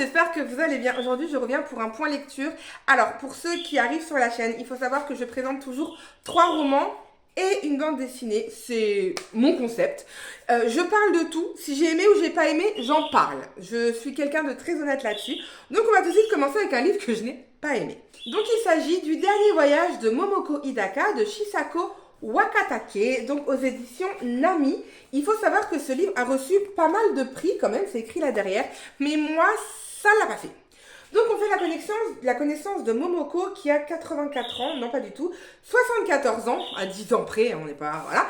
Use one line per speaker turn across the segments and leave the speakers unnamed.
j'espère que vous allez bien. Aujourd'hui, je reviens pour un point lecture. Alors, pour ceux qui arrivent sur la chaîne, il faut savoir que je présente toujours 3 romans et une bande dessinée. C'est mon concept. Je parle de tout. Si j'ai aimé ou j'ai pas aimé, j'en parle. Je suis quelqu'un de très honnête là-dessus. Donc, on va tout de suite commencer avec un livre que je n'ai pas aimé. Donc, il s'agit du dernier voyage de Momoko Hidaka de Shisako Wakatake, donc aux éditions Nami. Il faut savoir que ce livre a reçu pas mal de prix quand même, c'est écrit là derrière, mais moi, ça l'a pas fait. Donc on fait la connaissance de Momoko qui a 84 ans, non pas du tout, 74 ans, à 10 ans près, on n'est pas, voilà.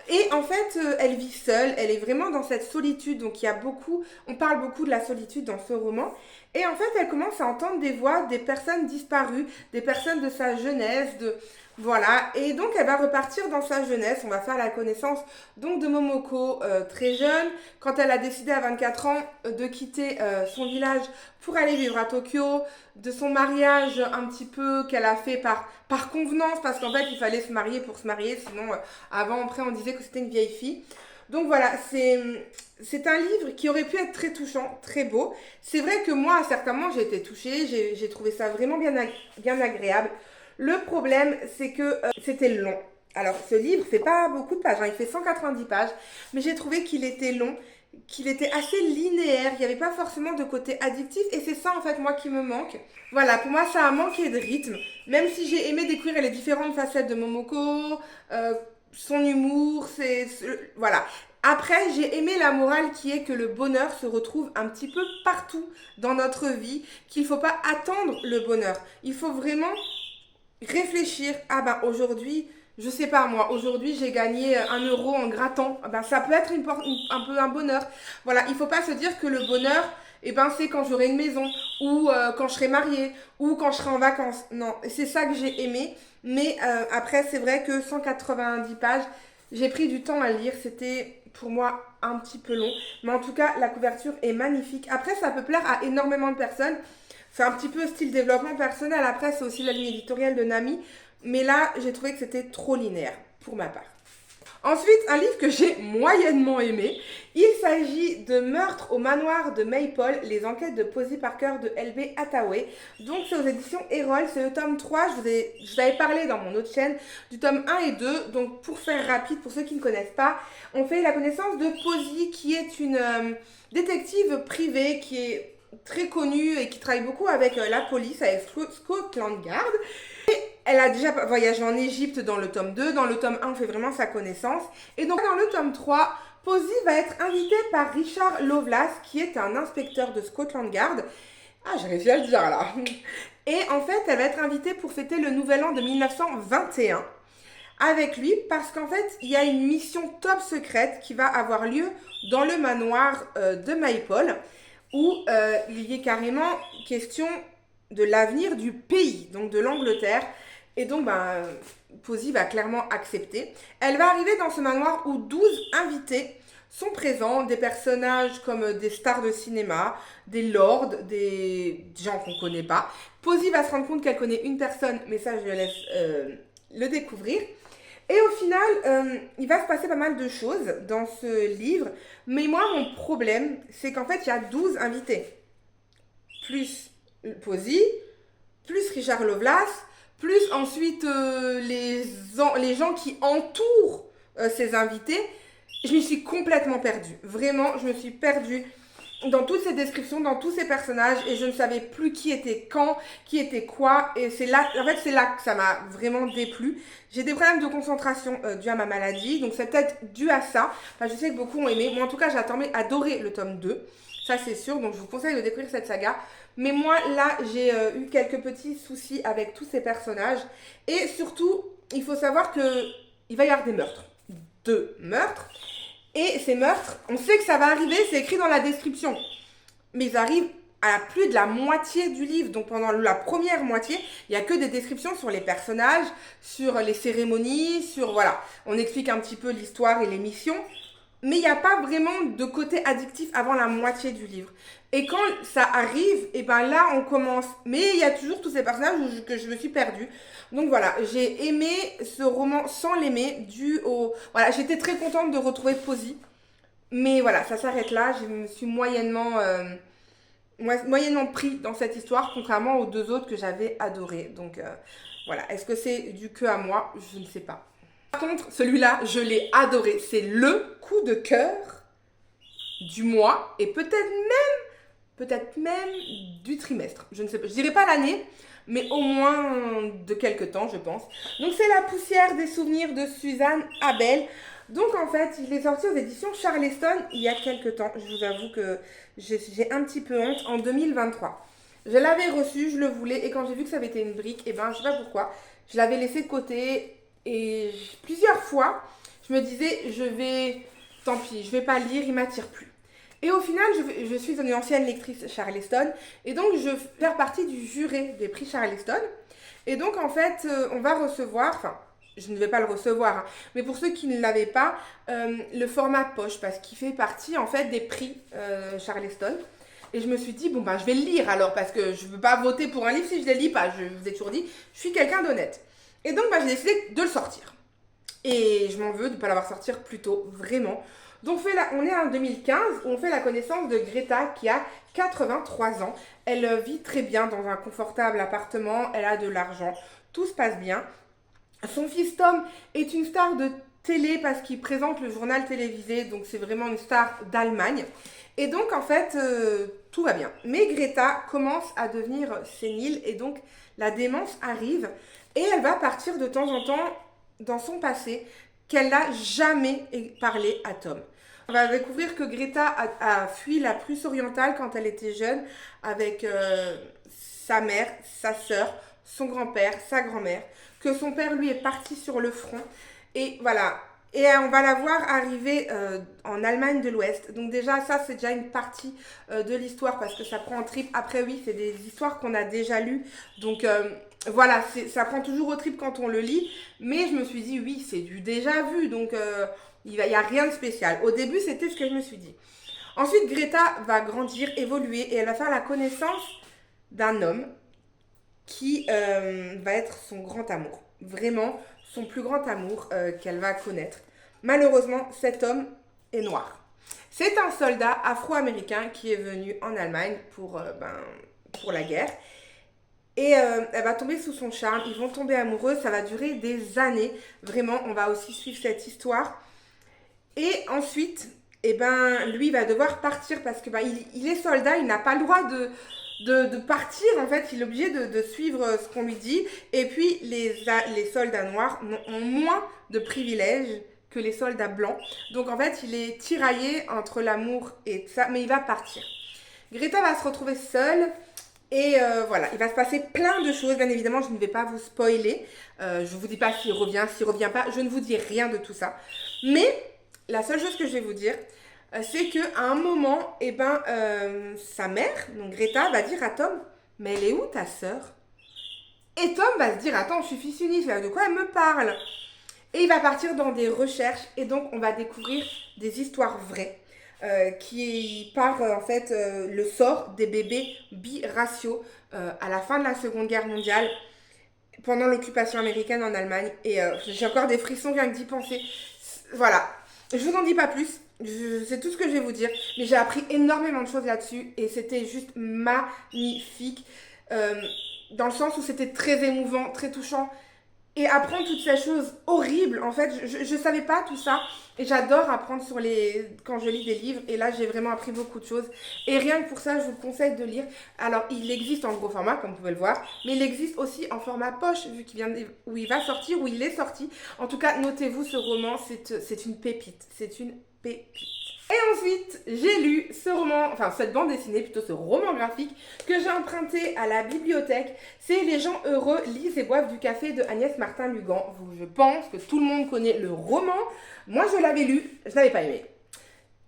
Et en fait, elle vit seule, elle est vraiment dans cette solitude, donc il y a beaucoup, on parle beaucoup de la solitude dans ce roman. Et en fait, elle commence à entendre des voix des personnes disparues, des personnes de sa jeunesse, voilà. Et donc, elle va repartir dans sa jeunesse. On va faire la connaissance donc de Momoko, très jeune, quand elle a décidé à 24 ans de quitter son village pour aller vivre à Tokyo, de son mariage un petit peu qu'elle a fait par convenance, parce qu'en fait, il fallait se marier pour se marier, sinon, après, on disait que c'était une vieille fille. Donc voilà, c'est un livre qui aurait pu être très touchant, très beau. C'est vrai que moi, à certains moments, j'ai été touchée, j'ai trouvé ça vraiment bien agréable. Le problème, c'est que c'était long. Alors, ce livre fait pas beaucoup de pages, hein, il fait 190 pages, mais j'ai trouvé qu'il était long, qu'il était assez linéaire, il n'y avait pas forcément de côté addictif, et c'est ça, en fait, moi, qui me manque. Voilà, pour moi, ça a manqué de rythme, même si j'ai aimé découvrir les différentes facettes de Momoko, son humour, voilà. Après, j'ai aimé la morale qui est que le bonheur se retrouve un petit peu partout dans notre vie, qu'il ne faut pas attendre le bonheur. Il faut vraiment réfléchir. Ah ben aujourd'hui, je sais pas moi, aujourd'hui j'ai gagné 1 euro en grattant. Ah ben, ça peut être un peu un bonheur. Voilà, il faut pas se dire que le bonheur, eh ben, c'est quand j'aurai une maison, ou quand je serai mariée, ou quand je serai en vacances. Non, c'est ça que j'ai aimé. Mais après, c'est vrai que 190 pages, j'ai pris du temps à lire. C'était pour moi un petit peu long. Mais en tout cas, la couverture est magnifique. Après, ça peut plaire à énormément de personnes. C'est un petit peu style développement personnel. Après, c'est aussi la ligne éditoriale de Nami. Mais là, j'ai trouvé que c'était trop linéaire, pour ma part. Ensuite, un livre que j'ai moyennement aimé. Il s'agit de Meurtre au manoir de Maypole, les enquêtes de Posey Parker de L.B. Hathaway. Donc, c'est aux éditions Erol, c'est le tome 3. Je vous avais parlé dans mon autre chaîne du tome 1 et 2. Donc, pour faire rapide, pour ceux qui ne connaissent pas, on fait la connaissance de Posey, qui est une détective privée qui est très connue et qui travaille beaucoup avec la police, avec Scotland Yard. Elle a déjà voyagé en Égypte dans le tome 2. Dans le tome 1, on fait vraiment sa connaissance. Et donc, dans le tome 3, Posey va être invitée par Richard Lovelace, qui est un inspecteur de Scotland Yard. Ah, j'ai réussi à le dire là. Et en fait, elle va être invitée pour fêter le nouvel an de 1921 avec lui, parce qu'en fait, il y a une mission top secrète qui va avoir lieu dans le manoir de Maypole, où il y est carrément question de l'avenir du pays, donc de l'Angleterre. Et donc, Posey va clairement accepter. Elle va arriver dans ce manoir où 12 invités sont présents, des personnages comme des stars de cinéma, des lords, des gens qu'on ne connaît pas. Posey va se rendre compte qu'elle connaît une personne, mais ça, je laisse le découvrir. Et au final, il va se passer pas mal de choses dans ce livre. Mais moi, mon problème, c'est qu'en fait, il y a 12 invités. Plus Posey, plus Richard Lovelace, plus ensuite les gens qui entourent ces invités. Je m'y suis complètement perdue. Vraiment, je me suis perdue dans toutes ces descriptions, dans tous ces personnages, et je ne savais plus qui était quand, qui était quoi. Et c'est là, en fait, c'est là que ça m'a vraiment déplu. J'ai des problèmes de concentration dus à ma maladie, donc c'est peut-être dû à ça. Enfin, je sais que beaucoup ont aimé. Moi, en tout cas, j'ai adoré le tome 2. Ça, c'est sûr. Donc, je vous conseille de découvrir cette saga. Mais moi, là, j'ai eu quelques petits soucis avec tous ces personnages. Et surtout, il faut savoir qu'il va y avoir des meurtres. 2 meurtres. Et ces meurtres, on sait que ça va arriver, c'est écrit dans la description. Mais ils arrivent à plus de la moitié du livre. Donc pendant la première moitié, il n'y a que des descriptions sur les personnages, sur les cérémonies, voilà. On explique un petit peu l'histoire et les missions. Mais il n'y a pas vraiment de côté addictif avant la moitié du livre. Et quand ça arrive, et ben là on commence. Mais il y a toujours tous ces personnages que je me suis perdue. Donc voilà, j'ai aimé ce roman sans l'aimer, Voilà, j'étais très contente de retrouver Posey. Mais voilà, ça s'arrête là. Je me suis moyennement moyennement pris dans cette histoire, contrairement aux deux autres que j'avais adorés. Donc voilà, est-ce que c'est dû que à moi? Je ne sais pas. Par contre, celui-là, je l'ai adoré. C'est le coup de cœur du mois et peut-être même du trimestre. Je ne sais pas, je dirais pas l'année, mais au moins de quelques temps, je pense. Donc c'est La poussière des souvenirs de Suzanne Abel. Donc en fait, il est sorti aux éditions Charleston il y a quelques temps. Je vous avoue que j'ai un petit peu honte, en 2023. Je l'avais reçu, je le voulais, et quand j'ai vu que ça avait été une brique, et ben je sais pas pourquoi, je l'avais laissé de côté, et plusieurs fois, je me disais, tant pis, je vais pas lire, il m'attire plus. Et au final, je suis une ancienne lectrice Charleston, et donc je vais faire partie du jury des prix Charleston. Et donc en fait, on va recevoir, enfin, je ne vais pas le recevoir, hein, mais pour ceux qui ne l'avaient pas, le format poche, parce qu'il fait partie en fait des prix Charleston. Et je me suis dit, bon ben je vais le lire alors, parce que je ne veux pas voter pour un livre si je ne le lis pas, je vous ai toujours dit, je suis quelqu'un d'honnête. Et donc ben, j'ai décidé de le sortir. Et je m'en veux de ne pas l'avoir sorti plus tôt, vraiment. Donc on est en 2015 où on fait la connaissance de Greta qui a 83 ans. Elle vit très bien dans un confortable appartement, elle a de l'argent, tout se passe bien. Son fils Tom est une star de télé parce qu'il présente le journal télévisé, donc c'est vraiment une star d'Allemagne. Et donc en fait, tout va bien. Mais Greta commence à devenir sénile et donc la démence arrive et elle va partir de temps en temps dans son passé qu'elle n'a jamais parlé à Tom. On va découvrir que Greta a fui la Prusse orientale quand elle était jeune avec sa mère, sa sœur, son grand-père, sa grand-mère, que son père lui est parti sur le front et voilà. Et on va la voir arriver en Allemagne de l'Ouest. Donc déjà, ça, c'est déjà une partie de l'histoire parce que ça prend en trip. Après, oui, c'est des histoires qu'on a déjà lues. Donc voilà, ça prend toujours au trip quand on le lit. Mais je me suis dit, oui, c'est du déjà vu. Donc il n'y a rien de spécial. Au début, c'était ce que je me suis dit. Ensuite, Greta va grandir, évoluer et elle va faire la connaissance d'un homme qui va être son grand amour. Vraiment, son plus grand amour qu'elle va connaître. Malheureusement, cet homme est noir. C'est un soldat afro-américain qui est venu en Allemagne pour la guerre. Et elle va tomber sous son charme, ils vont tomber amoureux, ça va durer des années. Vraiment, on va aussi suivre cette histoire. Et ensuite, lui va devoir partir parce que il est soldat, il n'a pas le droit de partir. En fait, il est obligé de suivre ce qu'on lui dit. Et puis, les soldats noirs ont moins de privilèges que les soldats blancs. Donc, en fait, il est tiraillé entre l'amour et ça, mais il va partir. Greta va se retrouver seule. Et voilà, il va se passer plein de choses. Bien évidemment, je ne vais pas vous spoiler. Je ne vous dis pas s'il revient pas. Je ne vous dis rien de tout ça. Mais la seule chose que je vais vous dire, c'est qu'à un moment, sa mère, donc Greta, va dire à Tom, mais elle est où ta sœur? Et Tom va se dire, attends, je suis fils unique, de quoi elle me parle? Et il va partir dans des recherches et donc on va découvrir des histoires vraies qui parlent en fait le sort des bébés biraciaux à la fin de la Seconde Guerre mondiale pendant l'occupation américaine en Allemagne. Et j'ai encore des frissons rien que d'y penser. Voilà, je vous en dis pas plus. C'est tout ce que je vais vous dire. Mais j'ai appris énormément de choses là-dessus et c'était juste magnifique. Dans le sens où c'était très émouvant, très touchant. Et apprendre toutes ces choses horribles, en fait, je savais pas tout ça. Et j'adore apprendre quand je lis des livres. Et là, j'ai vraiment appris beaucoup de choses. Et rien que pour ça, je vous conseille de lire. Alors, il existe en gros format, comme vous pouvez le voir. Mais il existe aussi en format poche, où il va sortir, où il est sorti. En tout cas, notez-vous ce roman, c'est une pépite. C'est une pépite. Et ensuite, j'ai lu cette bande dessinée, plutôt ce roman graphique, que j'ai emprunté à la bibliothèque. C'est Les gens heureux lisent et boivent du café de Agnès Martin-Lugan. Je pense que tout le monde connaît le roman. Moi, je l'avais lu, je n'avais pas aimé.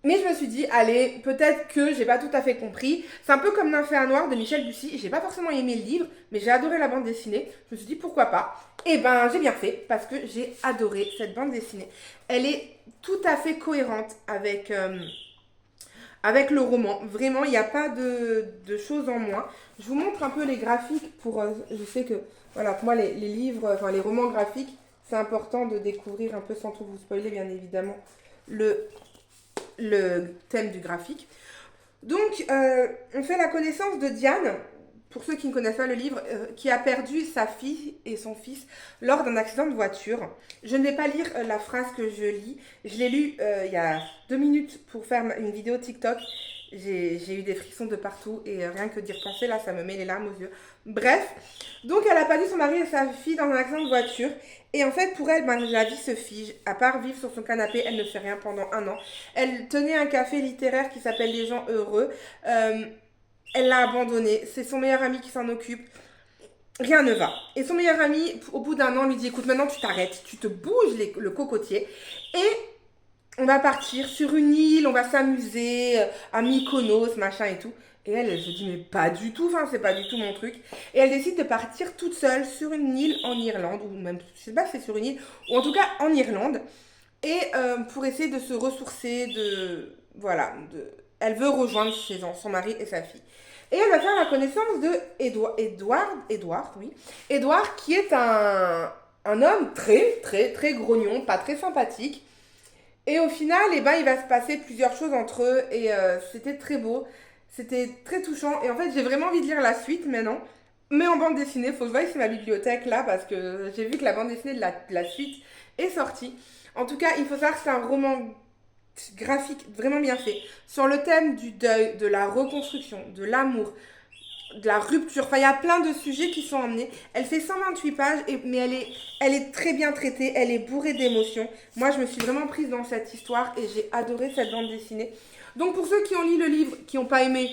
Mais je me suis dit, allez, peut-être que j'ai pas tout à fait compris. C'est un peu comme Nymphéa Noire de Michel Bussy. J'ai pas forcément aimé le livre, mais j'ai adoré la bande dessinée. Je me suis dit, pourquoi pas? Et j'ai bien fait, parce que j'ai adoré cette bande dessinée. Elle est tout à fait cohérente avec le roman. Vraiment, il n'y a pas de choses en moins. Je vous montre un peu les graphiques je sais que, voilà, pour moi, les livres, les romans graphiques, c'est important de découvrir un peu, sans tout vous spoiler, bien évidemment, le thème du graphique. Donc, on fait la connaissance de Diane, pour ceux qui ne connaissent pas le livre, qui a perdu sa fille et son fils lors d'un accident de voiture. Je ne vais pas lire la phrase que je lis. Je l'ai lu il y a 2 minutes pour faire une vidéo TikTok. J'ai eu des frissons de partout et rien que d'y repenser, là, ça me met les larmes aux yeux. Bref, donc elle a perdu son mari et sa fille dans un accident de voiture. Et en fait, pour elle, ben, la vie se fige. À part vivre sur son canapé, elle ne fait rien pendant 1 an. Elle tenait un café littéraire qui s'appelle Les gens heureux. Elle l'a abandonné. C'est son meilleur ami qui s'en occupe. Rien ne va. Et son meilleur ami, au bout d'1 an, lui dit, écoute, maintenant tu t'arrêtes, tu te bouges le cocotier et on va partir sur une île, on va s'amuser à Mykonos, machin et tout. Et elle se dit, mais pas du tout, enfin, c'est pas du tout mon truc. Et elle décide de partir toute seule sur une île en Irlande, ou même, je sais pas si c'est sur une île, ou en tout cas en Irlande. Et pour essayer de se ressourcer, voilà, elle veut rejoindre son mari et sa fille. Et elle va faire la connaissance de Edward, oui. Edward qui est un homme très grognon, pas très sympathique. Et au final, eh ben, il va se passer plusieurs choses entre eux et c'était très beau, c'était très touchant. Et en fait, j'ai vraiment envie de lire la suite maintenant, mais en bande dessinée. Faut que je voie si ma bibliothèque là, parce que j'ai vu que la bande dessinée de la suite est sortie. En tout cas, il faut savoir que c'est un roman graphique vraiment bien fait sur le thème du deuil, de la reconstruction, de l'amour, de la rupture. Enfin, il y a plein de sujets qui sont emmenés. Elle fait 128 pages, mais elle est très bien traitée. Elle est bourrée d'émotions. Moi, je me suis vraiment prise dans cette histoire et j'ai adoré cette bande dessinée. Donc, pour ceux qui ont lu le livre, qui n'ont pas aimé,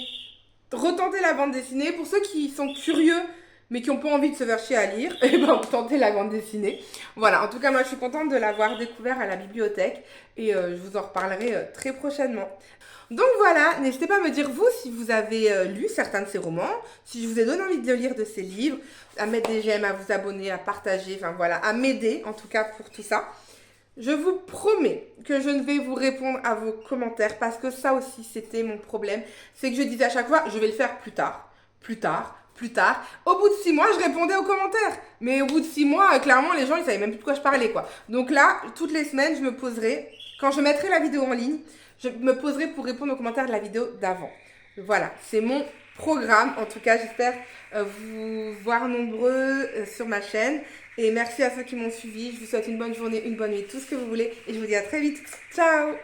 retentez la bande dessinée. Pour ceux qui sont curieux, mais qui n'ont pas envie de se faire chier à lire, et ben, tentez la bande dessinée. Voilà, en tout cas, moi, je suis contente de l'avoir découvert à la bibliothèque et je vous en reparlerai très prochainement. Donc voilà, n'hésitez pas à me dire vous si vous avez lu certains de ces romans, si je vous ai donné envie de lire de ces livres, à mettre des j'aime, à vous abonner, à partager, enfin voilà, à m'aider en tout cas pour tout ça. Je vous promets que je ne vais vous répondre à vos commentaires parce que ça aussi c'était mon problème, c'est que je disais à chaque fois je vais le faire plus tard, plus tard, plus tard. Au bout de 6 mois, je répondais aux commentaires. Mais au bout de 6 mois, clairement, les gens, ils savaient même plus de quoi je parlais, quoi. Donc là, toutes les semaines, je me poserai, quand je mettrai la vidéo en ligne, je me poserai pour répondre aux commentaires de la vidéo d'avant. Voilà, c'est mon programme. En tout cas, j'espère vous voir nombreux sur ma chaîne. Et merci à ceux qui m'ont suivi. Je vous souhaite une bonne journée, une bonne nuit, tout ce que vous voulez. Et je vous dis à très vite. Ciao!